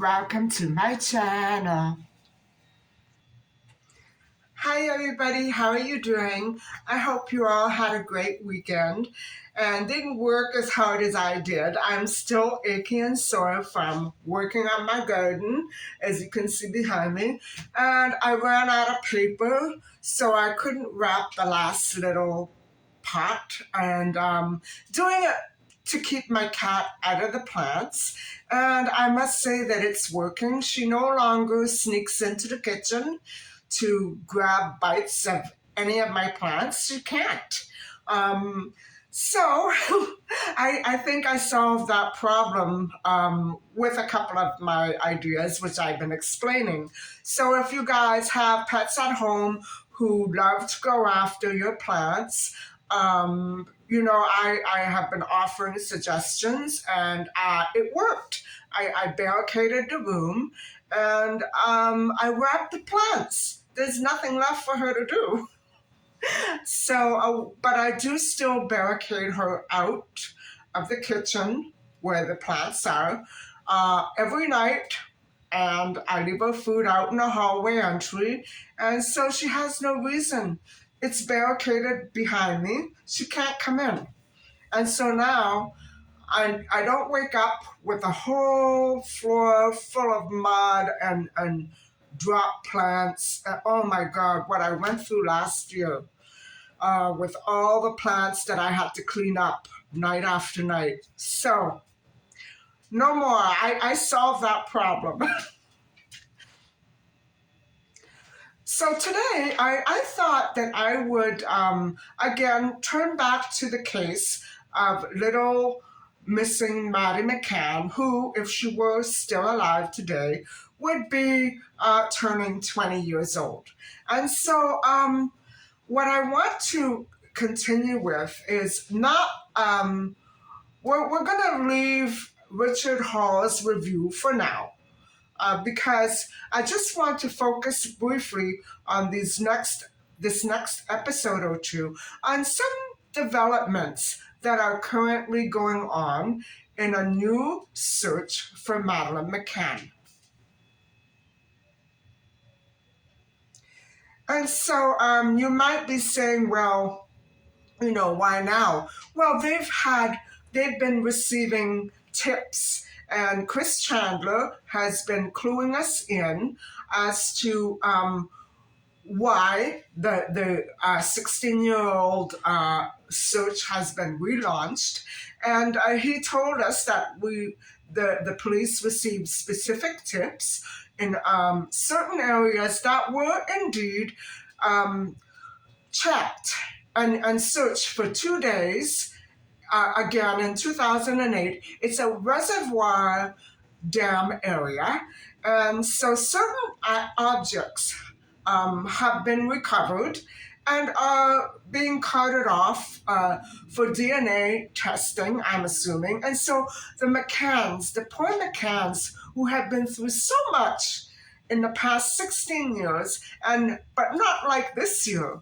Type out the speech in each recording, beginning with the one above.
Welcome to my channel. Hi everybody, how are you doing? I hope you all had a great weekend and didn't work as hard as I did. I'm still achy and sore from working on my garden, as you can see behind me. And I ran out of paper, so I couldn't wrap the last little pot and doing it to keep my cat out of the plants. And I must say that it's working. She no longer sneaks into the kitchen to grab bites of any of my plants. She can't. So I think I solved that problem with a couple of my ideas, which I've been explaining. So if you guys have pets at home who love to go after your plants, I have been offering suggestions and it worked. I barricaded the room and I wrapped the plants. There's nothing left for her to do. So, but I do still barricade her out of the kitchen where the plants are every night, and I leave her food out in the hallway entry, and so she has no reason. It's barricaded behind me. She can't come in. And so now I don't wake up with a whole floor full of mud and drop plants. Oh my God, what I went through last year with all the plants that I had to clean up night after night. So no more. I solved that problem. So today, I thought that I would, again, turn back to the case of little missing Maddie McCann, who, if she were still alive today, would be turning 20 years old. And so what I want to continue with is not, we're going to leave Richard Hall's review for now. Because I just want to focus briefly on this next episode or two on some developments that are currently going on in a new search for Madeleine McCann. And so you might be saying, well, why now? Well, they've been receiving tips, and Chris Chandler has been cluing us in as to why the 16-year-old search has been relaunched, and he told us that the police received specific tips in certain areas that were indeed checked and searched for 2 days. Again, in 2008, it's a reservoir dam area, and so certain objects have been recovered and are being carted off for DNA testing, I'm assuming. And so the McCanns, the poor McCanns, who have been through so much in the past 16 years, but not like this year.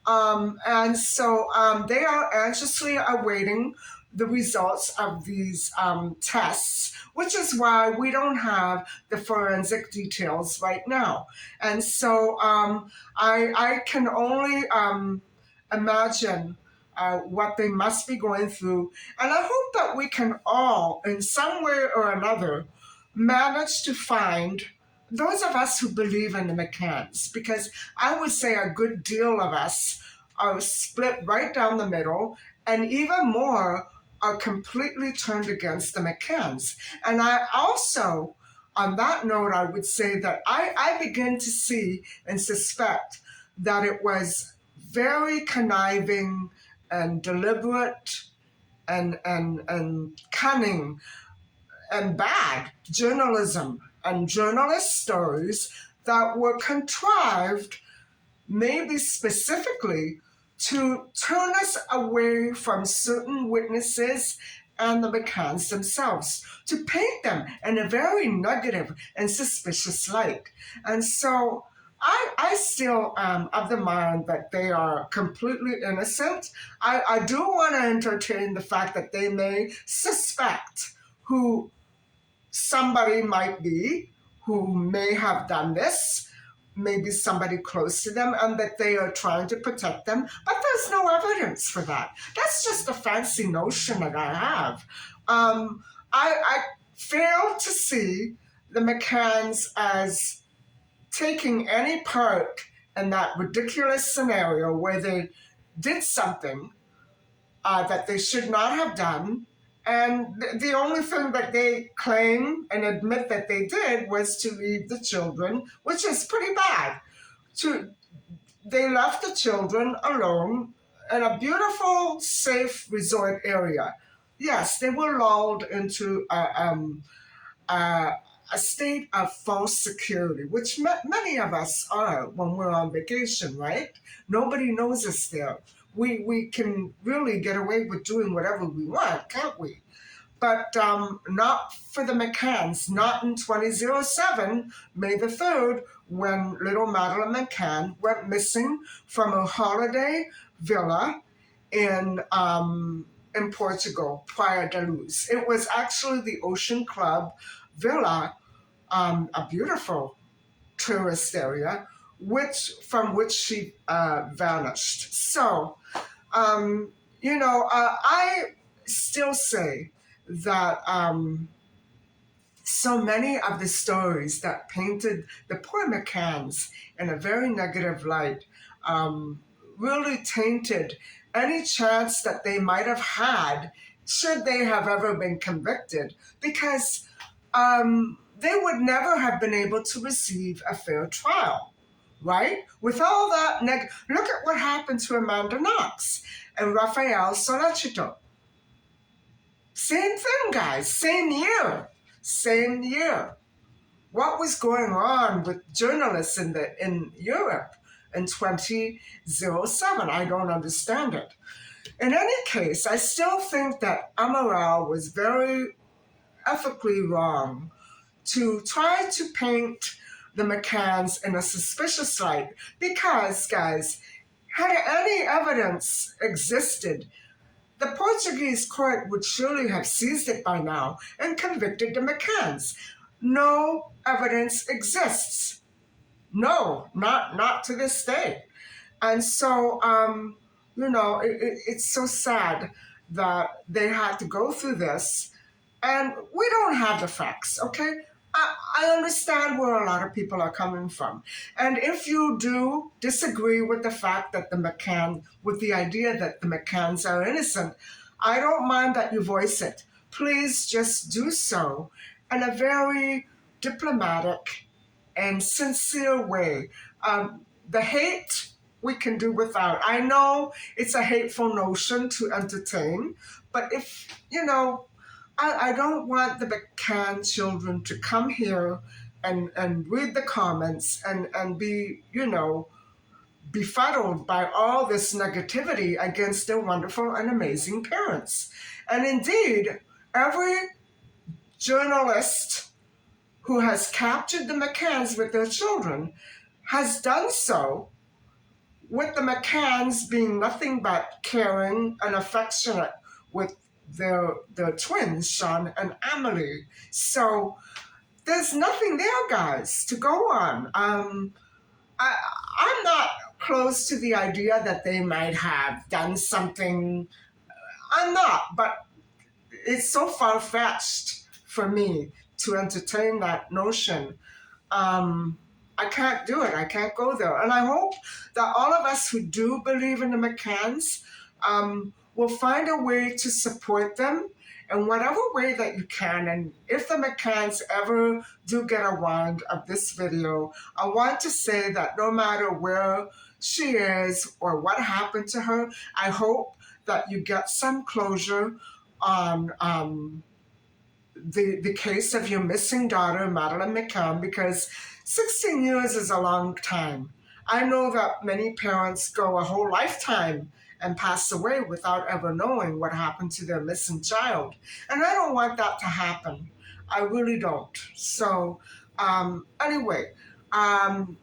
And so they are anxiously awaiting the results of these tests, which is why we don't have the forensic details right now. And so I can only imagine what they must be going through. And I hope that we can all, in some way or another, manage to find those of us who believe in the McCanns, because I would say a good deal of us are split right down the middle, and even more are completely turned against the McCanns. And I also, on that note, I would say that I begin to see and suspect that it was very conniving and deliberate and cunning and bad journalism and journalist stories that were contrived, maybe specifically, to turn us away from certain witnesses and the McCanns themselves, to paint them in a very negative and suspicious light. And so I still am of the mind that they are completely innocent. I do want to entertain the fact that they may suspect who somebody might be who may have done this, maybe somebody close to them, and that they are trying to protect them, but there's no evidence for that. That's just a fancy notion that I have. I fail to see the McCanns as taking any part in that ridiculous scenario where they did something that they should not have done. And the only thing that they claim and admit that they did was to leave the children, which is pretty bad. To They left the children alone in a beautiful, safe resort area. Yes, they were lulled into a, a state of false security, which many of us are when we're on vacation, right? Nobody knows us there. We can really get away with doing whatever we want, can't we? But not for the McCanns, not in 2007, May the 3rd, when little Madeleine McCann went missing from a holiday villa in Portugal, Praia da Luz. It was actually the Ocean Club villa, a beautiful tourist area, from which she vanished. So, I still say that so many of the stories that painted the poor McCanns in a very negative light really tainted any chance that they might have had should they have ever been convicted, because they would never have been able to receive a fair trial, right? With all that, look at what happened to Amanda Knox and Rafael Solacito. Same thing, guys. Same year. Same year. What was going on with journalists in Europe in 2007? I don't understand it. In any case, I still think that Amaral was very ethically wrong to try to paint the McCanns in a suspicious light because, guys, had any evidence existed, the Portuguese court would surely have seized it by now and convicted the McCanns. No evidence exists. No, not to this day. And so, it's so sad that they had to go through this, and we don't have the facts, okay? I understand where a lot of people are coming from. And if you do disagree with the fact that with the idea that the McCanns are innocent, I don't mind that you voice it. Please just do so in a very diplomatic and sincere way. The hate we can do without. I know it's a hateful notion to entertain, but I don't want the McCann children to come here and read the comments and be, befuddled by all this negativity against their wonderful and amazing parents. And indeed, every journalist who has captured the McCanns with their children has done so with the McCanns being nothing but caring and affectionate with their twins, Sean and Amelie. So there's nothing there, guys, to go on. I'm not close to the idea that they might have done something. I'm not, but it's so far-fetched for me to entertain that notion. I can't do it. I can't go there. And I hope that all of us who do believe in the McCanns will find a way to support them in whatever way that you can. And if the McCanns ever do get a wind of this video, I want to say that no matter where she is or what happened to her, I hope that you get some closure on the case of your missing daughter, Madeleine McCann, because 16 years is a long time. I know that many parents go a whole lifetime and pass away without ever knowing what happened to their missing child. And I don't want that to happen. I really don't. So, anyway,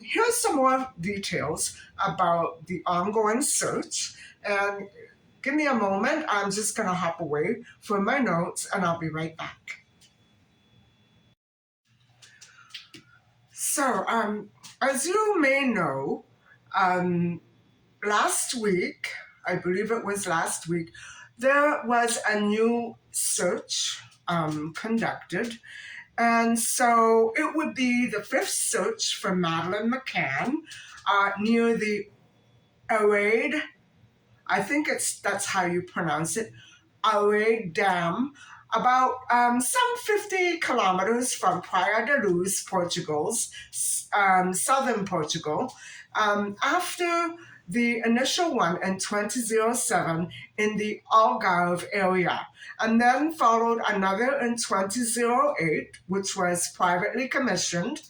here's some more details about the ongoing search. And give me a moment. I'm just going to hop away for my notes, and I'll be right back. So, as you may know, um, last week, I believe it was last week, there was a new search conducted. And so it would be the fifth search for Madeleine McCann near the Arade, I think that's how you pronounce it, Arade Dam, about some 50 kilometers from Praia da Luz, Portugal's, southern Portugal, after the initial one in 2007 in the Algarve area, and then followed another in 2008, which was privately commissioned,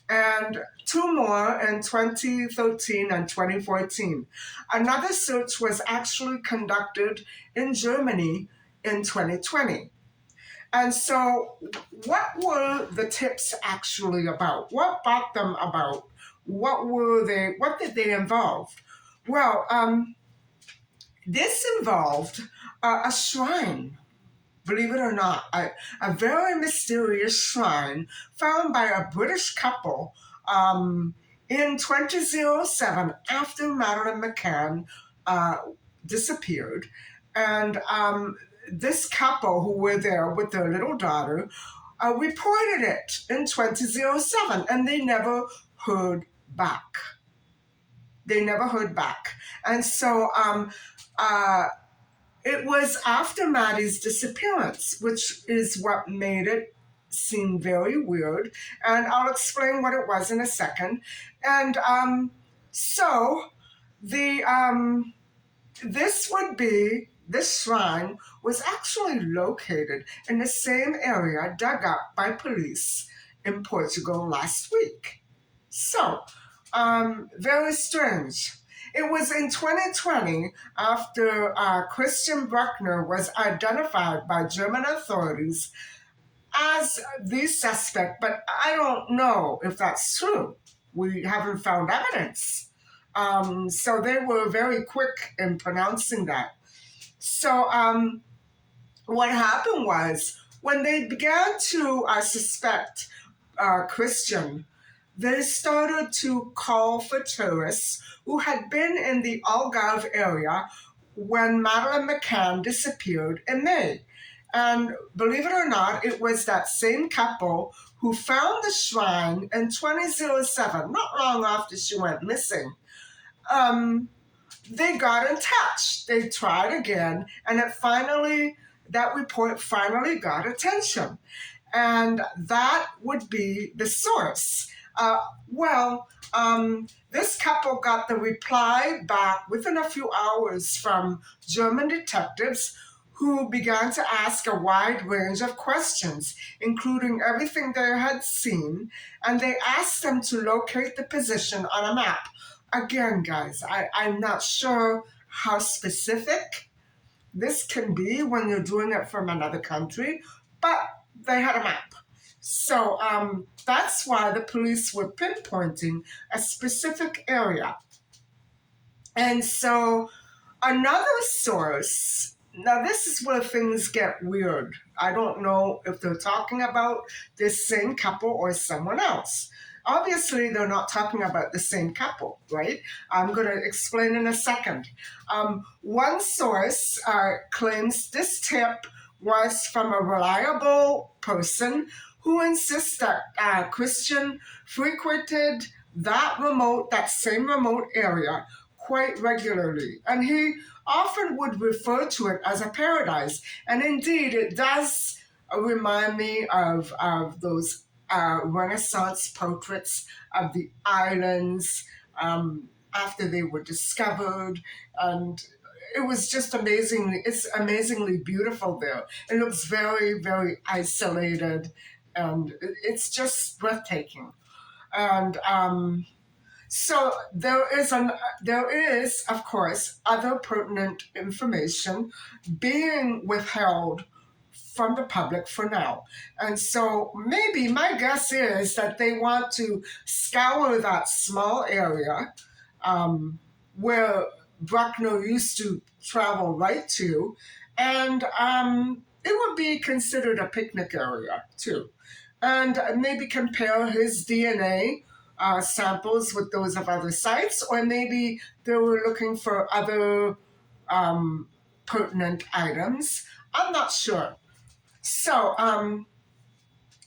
and two more in 2013 and 2014. Another search was actually conducted in Germany in 2020. And so, what were the tips actually about? What brought them about? What were they? What did they involve? Well, this involved a shrine, believe it or not, a very mysterious shrine found by a British couple in 2007 after Madeleine McCann uh, disappeared. And this couple who were there with their little daughter reported it in 2007, and they never heard back. They never heard back. And so uh, it was after Maddie's disappearance, which is what made it seem very weird. And I'll explain what it was in a second. And so the this shrine was actually located in the same area dug up by police in Portugal last week. So, very strange. It was in 2020 after Christian Bruckner was identified by German authorities as the suspect, but I don't know if that's true. We haven't found evidence. So they were very quick in pronouncing that. So what happened was when they began to suspect Christian, they started to call for tourists who had been in the Algarve area when Madeleine McCann disappeared in May. And believe it or not, it was that same couple who found the shrine in 2007, not long after she went missing. They got in touch. They tried again, and that report finally got attention. And that would be the source. This couple got the reply back within a few hours from German detectives who began to ask a wide range of questions, including everything they had seen, and they asked them to locate the position on a map. Again, guys, I'm not sure how specific this can be when you're doing it from another country, but they had a map. So that's why the police were pinpointing a specific area. And so another source, now this is where things get weird. I don't know if they're talking about this same couple or someone else. Obviously, they're not talking about the same couple, right? I'm going to explain in a second. One source claims this tip was from a reliable person who insists that Christian frequented that same remote area quite regularly. And he often would refer to it as a paradise. And indeed, it does remind me of those Renaissance portraits of the islands after they were discovered. And it's amazingly beautiful there. It looks very, very isolated, and it's just breathtaking. And so there is, of course, other pertinent information being withheld from the public for now. And so maybe my guess is that they want to scour that small area where Bruckner used to travel right to, and it would be considered a picnic area too. And maybe compare his DNA samples with those of other sites, or maybe they were looking for other um, pertinent items. I'm not sure. So,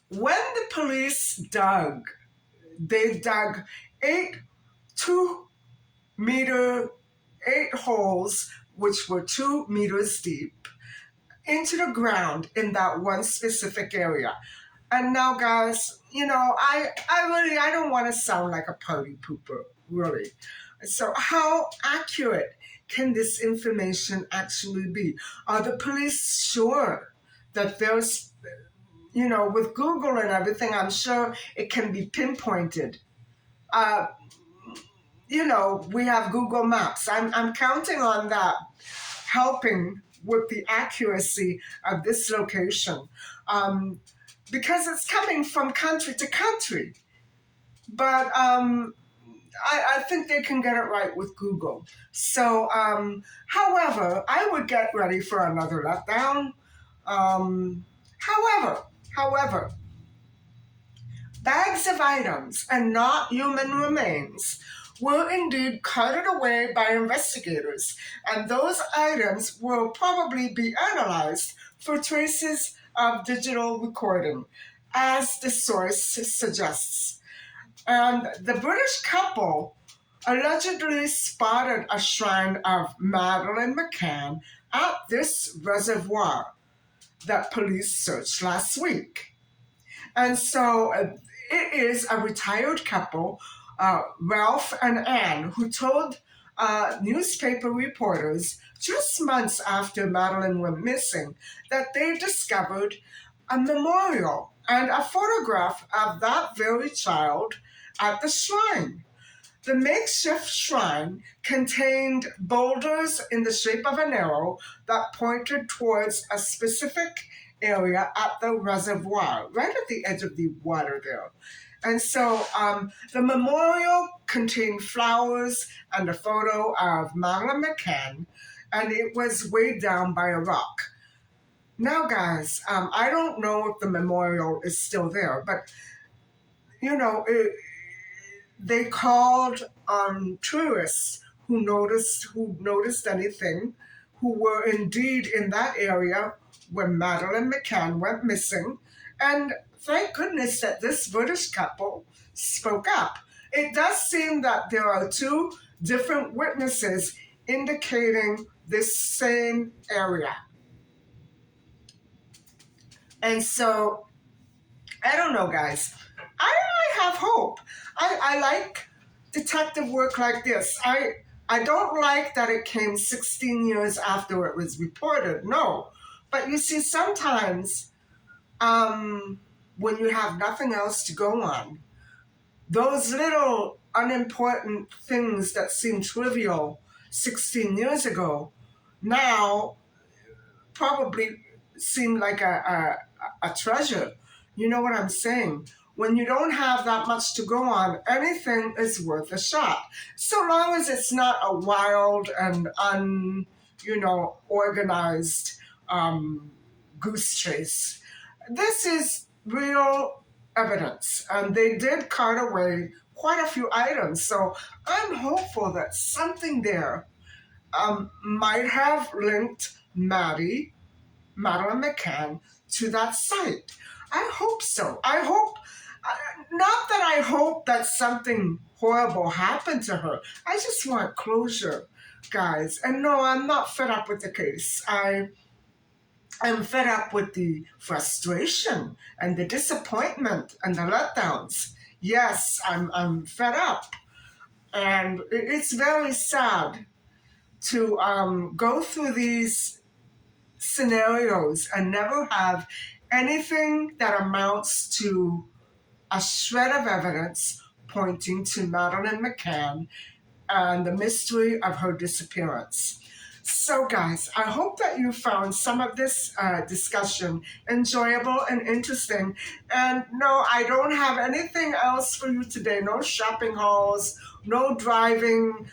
when the police dug, they dug 8 2 meter, 8 holes, which were 2 meters deep, into the ground in that one specific area. And now, guys, I don't want to sound like a party pooper, really. So, how accurate can this information actually be? Are the police sure that there's, with Google and everything, I'm sure it can be pinpointed. Uh, we have Google Maps. I'm counting on that helping with the accuracy of this location, because it's coming from country to country. But I think they can get it right with Google. So, however, I would get ready for another letdown. Um, however, bags of items and not human remains were indeed carted away by investigators, and those items will probably be analyzed for traces of digital recording, as the source suggests. And the British couple allegedly spotted a shrine of Madeleine McCann at this reservoir that police searched last week. And so it is a retired couple, Ralph and Anne, who told newspaper reporters just months after Madeleine went missing that they discovered a memorial and a photograph of that very child at the shrine. The makeshift shrine contained boulders in the shape of an arrow that pointed towards a specific area at the reservoir, right at the edge of the water there. And so the memorial contained flowers and a photo of Madeleine McCann, and it was weighed down by a rock. Now, guys, I don't know if the memorial is still there, but they called on tourists who noticed anything, who were indeed in that area when Madeleine McCann went missing, and thank goodness that this British couple spoke up. It does seem that there are two different witnesses indicating this same area. And so, I don't know, guys. I have hope. I like detective work like this. I don't like that it came 16 years after it was reported. No. But you see, sometimes when you have nothing else to go on, those little unimportant things that seemed trivial 16 years ago now probably seem like a treasure. You know what I'm saying? When you don't have that much to go on, anything is worth a shot. So long as it's not a wild and organized goose chase. This is real evidence, and they did cart away quite a few items. So I'm hopeful that something there might have linked Madeleine McCann to that site. I hope so. Not that I hope that something horrible happened to her. I just want closure, guys. And no, I'm not fed up with the case. I'm fed up with the frustration and the disappointment and the letdowns. Yes, I'm fed up. And it's very sad to go through these scenarios and never have anything that amounts to a shred of evidence pointing to Madeleine McCann and the mystery of her disappearance. So, guys, I hope that you found some of this discussion enjoyable and interesting. And no, I don't have anything else for you today. No shopping hauls, no driving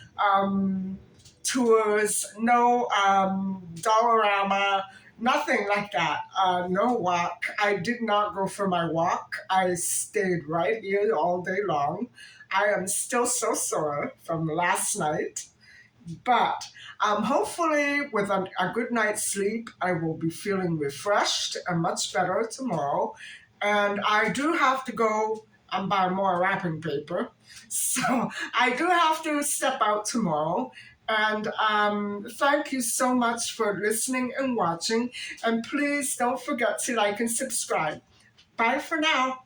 tours, no Dollarama, Nothing like that. No walk. I did not go for my walk. I stayed right here all day long. I am still so sore from last night. But hopefully, with a good night's sleep, I will be feeling refreshed and much better tomorrow. And I do have to go and buy more wrapping paper. So I do have to step out tomorrow. And thank you so much for listening and watching. And please don't forget to like and subscribe. Bye for now.